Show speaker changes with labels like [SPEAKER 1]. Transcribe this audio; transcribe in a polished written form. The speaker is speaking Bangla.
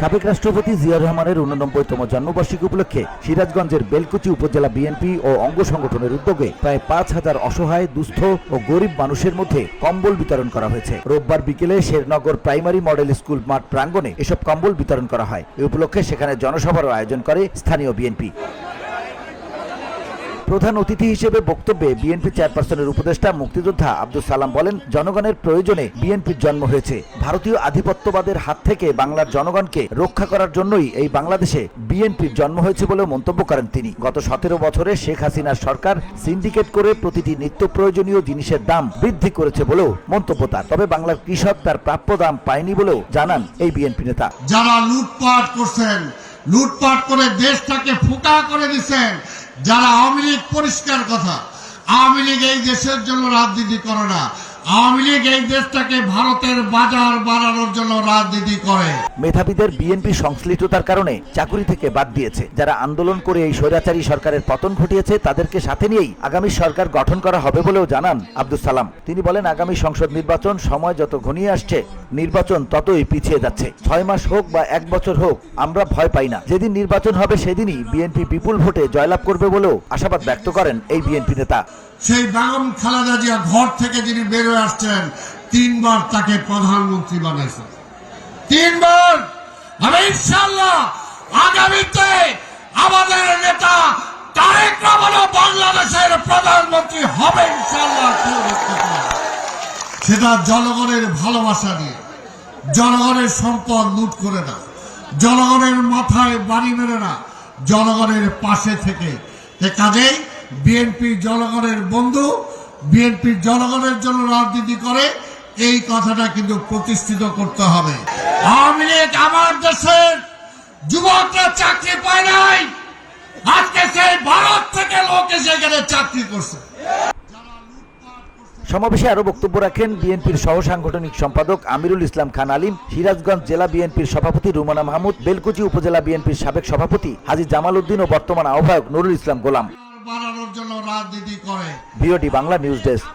[SPEAKER 1] সাবেক রাষ্ট্রপতি জিয়াউর রহমানের 89তম জন্মবার্ষিকী উপলক্ষে সিরাজগঞ্জের বেলকুচি উপজেলা বিএনপি ও অঙ্গ সংগঠনের উদ্যোগে প্রায় ৫,০০০ অসহায়, দুস্থ ও গরিব মানুষের মধ্যে কম্বল বিতরণ করা হয়েছে। রোববার বিকেলে শেরনগর প্রাইমারি মডেল স্কুল মাঠ প্রাঙ্গণে এসব কম্বল বিতরণ করা হয়। এই উপলক্ষে সেখানে জনসভার আয়োজন করে স্থানীয় বিএনপি। প্রধান অতিথি হিসেবে বক্তব্যে বিএনপি চেয়ারপারসনের উপদেষ্টা মুক্তিযোদ্ধা আব্দুল সালাম বলেন, জনগণের প্রয়োজনে বিএনপির জন্ম হয়েছে। ভারতীয় আধিপত্যবাদের হাত থেকে বাংলার জনগণকে রক্ষা করার জন্যই এই বাংলাদেশে বিএনপির জন্ম হয়েছে বলে মন্তব্য করেন তিনি। গত ১৭ বছরে শেখ হাসিনার সরকার সিন্ডিকেট করে প্রতিটি নিত্য প্রয়োজনীয় জিনিসের দাম বৃদ্ধি করেছে বলেও মন্তব্য তার। তবে বাংলার কৃষক তার প্রাপ্য দাম পায়নি বলেও জানান এই বিএনপি নেতা।
[SPEAKER 2] যারা লুটপাট করছেন, লুটপাট করে দেশটাকে ফোকা করে দিচ্ছেন, যারা আওয়ামী লীগ, পরিষ্কার কথা, আওয়ামী লীগ এই দেশের জন্য রাজনীতি করে না, আওয়ামী লীগ এই দেশটাকে ভারতের বাজার বাড়ানোর জন্য রাজনীতি করে।
[SPEAKER 1] মেধাবীদের বিএনপি সংশ্লিষ্টতার কারণে চাকরি থেকে বাদ দিয়েছে। যারা আন্দোলন করে এই স্বৈরাচারী সরকারের পতন ঘটিয়েছে তাদেরকে সাথে নিয়েই আগামী সরকার গঠন করা হবে বলেও জানান আব্দুল সালাম। তিনি বলেন, আগামী সংসদ নির্বাচন সময় যত ঘনিয়ে আসছে নির্বাচন ততই পিছিয়ে যাচ্ছে। 6 মাস হোক বা 1 বছর হোক, আমরা ভয় পাই না। যেদিন নির্বাচন হবে সেদিনই বিএনপি বিপুল ভোটে জয়লাভ করবে বলেও আশাবাদ ব্যক্ত করেন এই বিএনপি নেতা।
[SPEAKER 2] সেই বেগম খালেদা জিয়া ঘর থেকে যিনি বের হয়ে আসছেন, 3 বার তাকে প্রধানমন্ত্রী বানাইছে, 3 বার। আমি ইনশাআল্লাহ আগামীতে আমাদের নেতা তারেক রহমান বাংলাদেশের প্রধানমন্ত্রী হবে ইনশাআল্লাহ। সেটা জনগণের ভালোবাসা নিয়ে, জনগণের সম্পদ লুট করে না, জনগণের মাথায় বাড়ি মেরে না, জনগণের পাশে থেকে। কাজেই বিএনপি জনগণের বন্ধু, বিএনপি জনগণের জন্য রাজনীতি করে, এই কথাটা কিন্তু প্রতিষ্ঠিত করতে হবে। আওয়ামী লীগ আমার দেশের যুবকরা চাকরি পায় নাই, আজকে সেই ভারত থেকে লোক এসে এখানে চাকরি করছে।
[SPEAKER 1] সমাবেশে আরো বক্তব্য রাখেন বিএনপির সহ সাংগঠনিক সম্পাদক আমিরুল ইসলাম খান আলিম, সিরাজগঞ্জ জেলা বিএনপির সভাপতি রুমানা মাহমুদ, বেলকুচি উপজেলা বিএনপির সাবেক সভাপতি হাজী জামাল উদ্দিন ও বর্তমান আহ্বায়ক নুরুল ইসলাম গোলাম।
[SPEAKER 2] বাড়ানোর জন্য রাজনীতি করে।
[SPEAKER 1] VOD Bangla news desk.